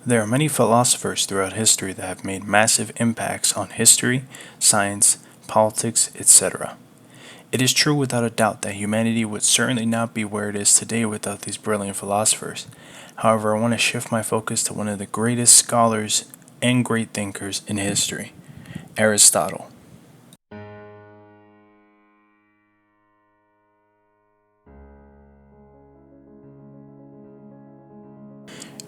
There are many philosophers throughout history that have made massive impacts on history, science, politics, etc. It is true without a doubt that humanity would certainly not be where it is today without these brilliant philosophers. However, I want to shift my focus to one of the greatest scholars and great thinkers in history, Aristotle.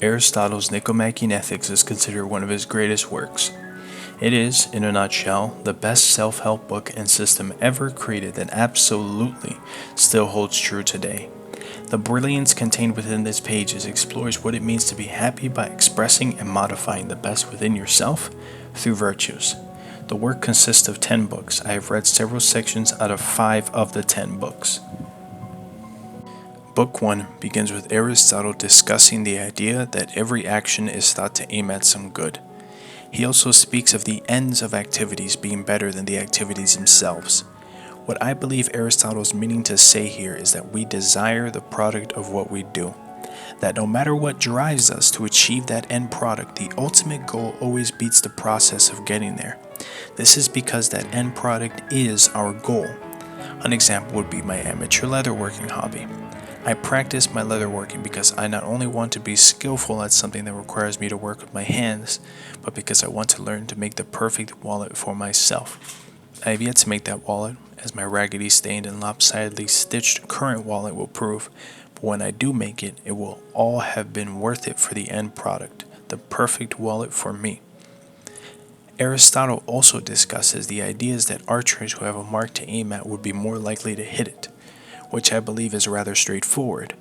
Aristotle's Nicomachean Ethics is considered one of his greatest works. It is, in a nutshell, the best self help book and system ever created that absolutely still holds true today. The brilliance contained within these pages explores what it means to be happy by expressing and modifying the best within yourself through virtues. The work consists of 10 books. I have read several sections out of 5 of the 10 books. Book 1 begins with Aristotle discussing the idea that every action is thought to aim at some good. He also speaks of the ends of activities being better than the activities themselves. What I believe Aristotle is meaning to say here is that we desire the product of what we do. That no matter what drives us to achieve that end product, the ultimate goal always beats the process of getting there. This is because that end product is our goal. An example would be my amateur leatherworking hobby. I practice my leatherworking because I not only want to be skillful at something that requires me to work with my hands, but because I want to learn to make the perfect wallet for myself. I have yet to make that wallet, as my raggedy stained and lopsidedly stitched current wallet will prove, but when I do make it, it will all have been worth it for the end product, the perfect wallet for me. Aristotle also discusses the ideas that archers who have a mark to aim at would be more likely to hit it, which I believe is rather straightforward.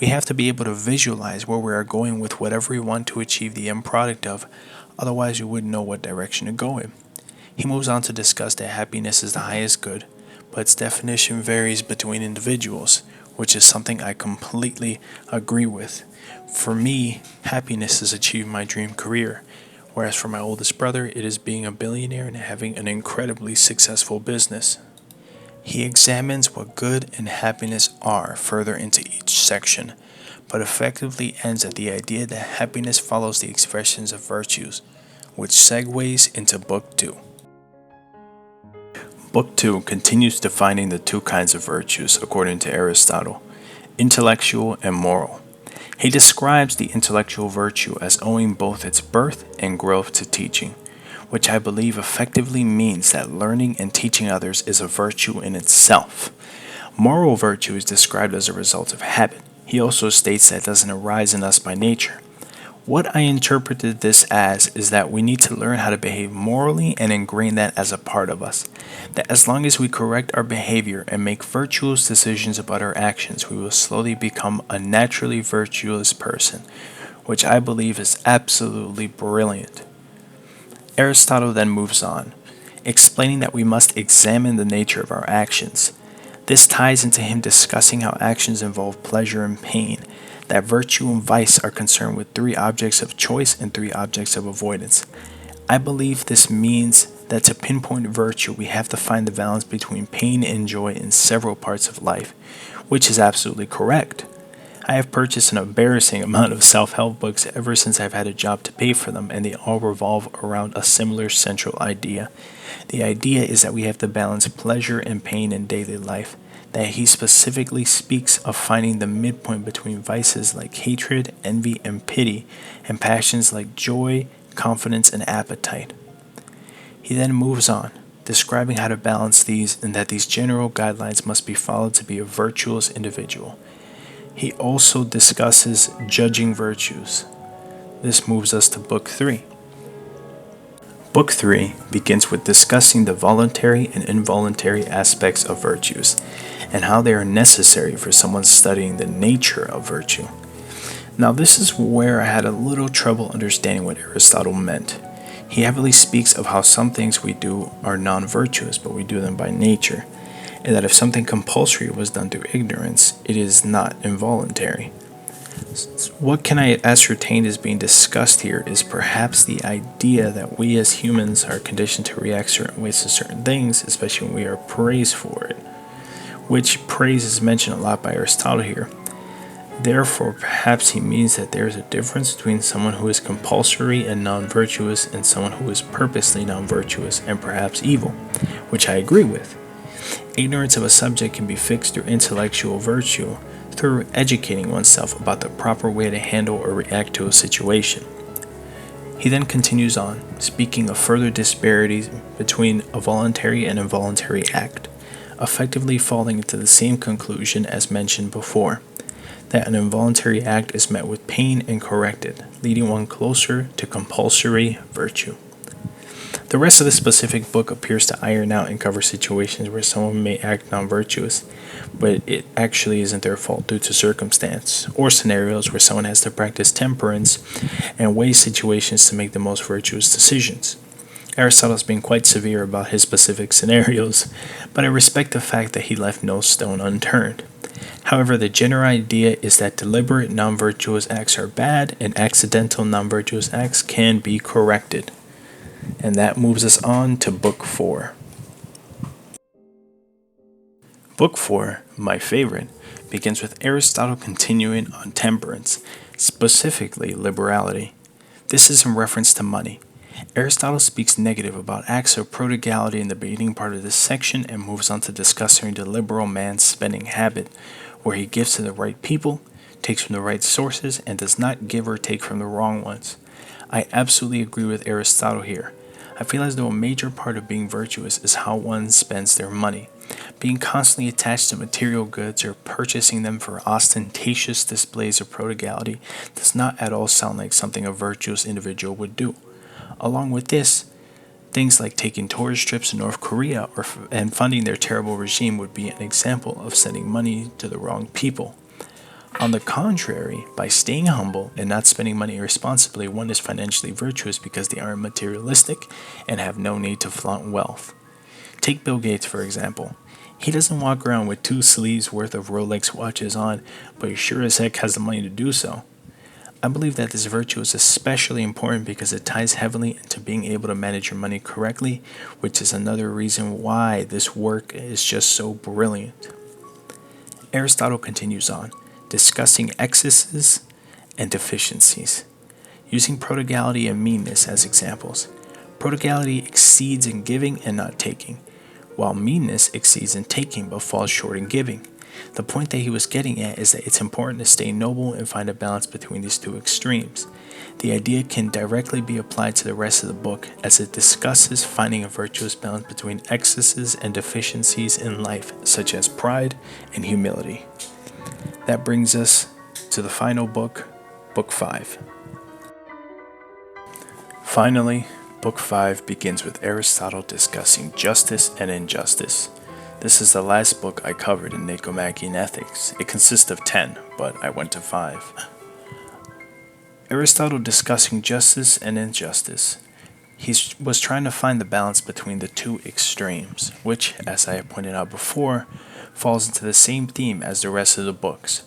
We have to be able to visualize where we are going with whatever we want to achieve the end product of, otherwise we wouldn't know what direction to go in. He moves on to discuss that happiness is the highest good, but its definition varies between individuals, which is something I completely agree with. For me, happiness is achieving my dream career, whereas for my oldest brother, it is being a billionaire and having an incredibly successful business. He examines what good and happiness are further into each section, but effectively ends at the idea that happiness follows the expressions of virtues, which segues into Book 2. Book 2 continues defining the two kinds of virtues, according to Aristotle, intellectual and moral. He describes the intellectual virtue as owing both its birth and growth to teaching, which I believe effectively means that learning and teaching others is a virtue in itself. Moral virtue is described as a result of habit. He also states that it doesn't arise in us by nature. What I interpreted this as is that we need to learn how to behave morally and ingrain that as a part of us. That as long as we correct our behavior and make virtuous decisions about our actions, we will slowly become a naturally virtuous person, which I believe is absolutely brilliant. Aristotle then moves on, explaining that we must examine the nature of our actions. This ties into him discussing how actions involve pleasure and pain, that virtue and vice are concerned with 3 objects of choice and 3 objects of avoidance. I believe this means that to pinpoint virtue, we have to find the balance between pain and joy in several parts of life, which is absolutely correct. I have purchased an embarrassing amount of self-help books ever since I've had a job to pay for them, and they all revolve around a similar central idea. The idea is that we have to balance pleasure and pain in daily life, that he specifically speaks of finding the midpoint between vices like hatred, envy, and pity, and passions like joy, confidence, and appetite. He then moves on, describing how to balance these and that these general guidelines must be followed to be a virtuous individual. He also discusses judging virtues. This moves us to Book 3. Book 3 begins with discussing the voluntary and involuntary aspects of virtues and how they are necessary for someone studying the nature of virtue. Now, this is where I had a little trouble understanding what Aristotle meant. He heavily speaks of how some things we do are non-virtuous, but we do them by nature, and that if something compulsory was done through ignorance, it is not involuntary. What can I ascertain is being discussed here is perhaps the idea that we as humans are conditioned to react certain ways to certain things, especially when we are praised for it, which praise is mentioned a lot by Aristotle here. Therefore, perhaps he means that there is a difference between someone who is compulsory and non virtuous and someone who is purposely non virtuous and perhaps evil, which I agree with. Ignorance of a subject can be fixed through intellectual virtue, through educating oneself about the proper way to handle or react to a situation. He then continues on, speaking of further disparities between a voluntary and involuntary act, effectively falling into the same conclusion as mentioned before, that an involuntary act is met with pain and corrected, leading one closer to compulsory virtue. The rest of the specific book appears to iron out and cover situations where someone may act non virtuous, but it actually isn't their fault due to circumstance, or scenarios where someone has to practice temperance and weigh situations to make the most virtuous decisions. Aristotle's been quite severe about his specific scenarios, but I respect the fact that he left no stone unturned. However, the general idea is that deliberate non virtuous acts are bad and accidental non virtuous acts can be corrected. And that moves us on to Book 4. Book 4, my favorite, begins with Aristotle continuing on temperance, specifically liberality. This is in reference to money. Aristotle speaks negative about acts of prodigality in the beginning part of this section and moves on to discussing the liberal man's spending habit, where he gives to the right people, takes from the right sources, and does not give or take from the wrong ones. I absolutely agree with Aristotle here. I feel as though a major part of being virtuous is how one spends their money. Being constantly attached to material goods or purchasing them for ostentatious displays of prodigality does not at all sound like something a virtuous individual would do. Along with this, things like taking tourist trips to North Korea and funding their terrible regime would be an example of sending money to the wrong people. On the contrary, by staying humble and not spending money irresponsibly, one is financially virtuous because they aren't materialistic and have no need to flaunt wealth. Take Bill Gates, for example. He doesn't walk around with 2 sleeves worth of Rolex watches on, but he sure as heck has the money to do so. I believe that this virtue is especially important because it ties heavily into being able to manage your money correctly, which is another reason why this work is just so brilliant. Aristotle continues on, discussing excesses and deficiencies, using prodigality and meanness as examples. Prodigality exceeds in giving and not taking, while meanness exceeds in taking but falls short in giving. The point that he was getting at is that it's important to stay noble and find a balance between these two extremes. The idea can directly be applied to the rest of the book as it discusses finding a virtuous balance between excesses and deficiencies in life, such as pride and humility. That brings us to the final book, Book 5. Finally, Book 5 begins with Aristotle discussing justice and injustice. This is the last book I covered in Nicomachean Ethics. It consists of 10, but I went to 5. Aristotle discussing justice and injustice. He was trying to find the balance between the two extremes, which, as I have pointed out before, falls into the same theme as the rest of the books.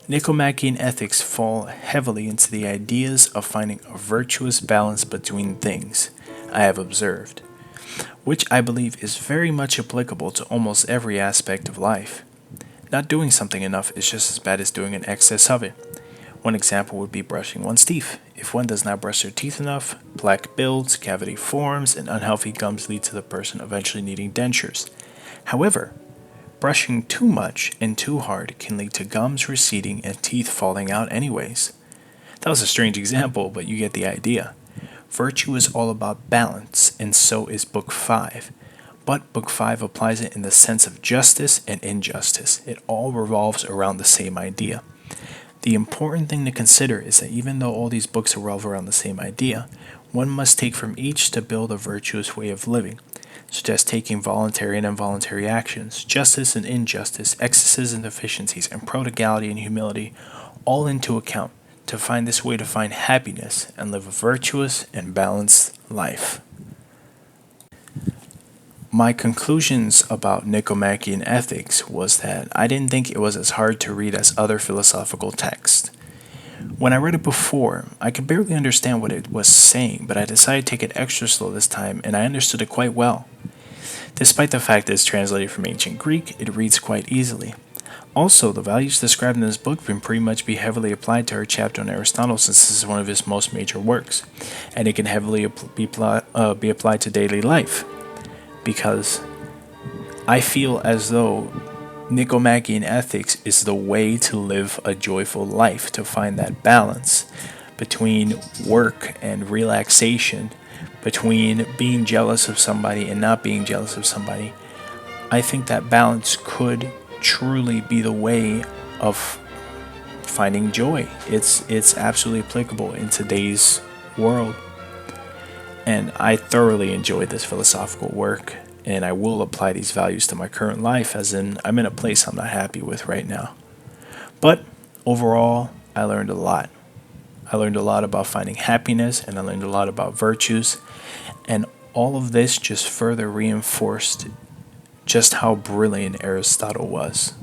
Nicomachean Ethics fall heavily into the ideas of finding a virtuous balance between things, I have observed, which I believe is very much applicable to almost every aspect of life. Not doing something enough is just as bad as doing an excess of it. One example would be brushing one's teeth. If one does not brush their teeth enough, plaque builds, cavity forms, and unhealthy gums lead to the person eventually needing dentures. However, brushing too much and too hard can lead to gums receding and teeth falling out anyways. That was a strange example, but you get the idea. Virtue is all about balance, and so is Book 5. But Book 5 applies it in the sense of justice and injustice. It all revolves around the same idea. The important thing to consider is that even though all these books revolve around the same idea, one must take from each to build a virtuous way of living, such as taking voluntary and involuntary actions, justice and injustice, excesses and deficiencies, and prodigality and humility, all into account to find this way to find happiness and live a virtuous and balanced life. My conclusions about Nicomachean Ethics was that I didn't think it was as hard to read as other philosophical texts. When I read it before, I could barely understand what it was saying, but I decided to take it extra slow this time, and I understood it quite well. Despite the fact that it's translated from ancient Greek, it reads quite easily. Also, the values described in this book can pretty much be heavily applied to her chapter on Aristotle, since this is one of his most major works, and it can heavily be applied to daily life, because I feel as though Nicomachean ethics is the way to live a joyful life, to find that balance between work and relaxation, between being jealous of somebody and not being jealous of somebody. I think that balance could truly be the way of finding joy. It's absolutely applicable in today's world. And I thoroughly enjoy this philosophical work, and I will apply these values to my current life, as in I'm in a place I'm not happy with right now. But overall, I learned a lot. I learned a lot about finding happiness, and I learned a lot about virtues, and all of this just further reinforced just how brilliant Aristotle was.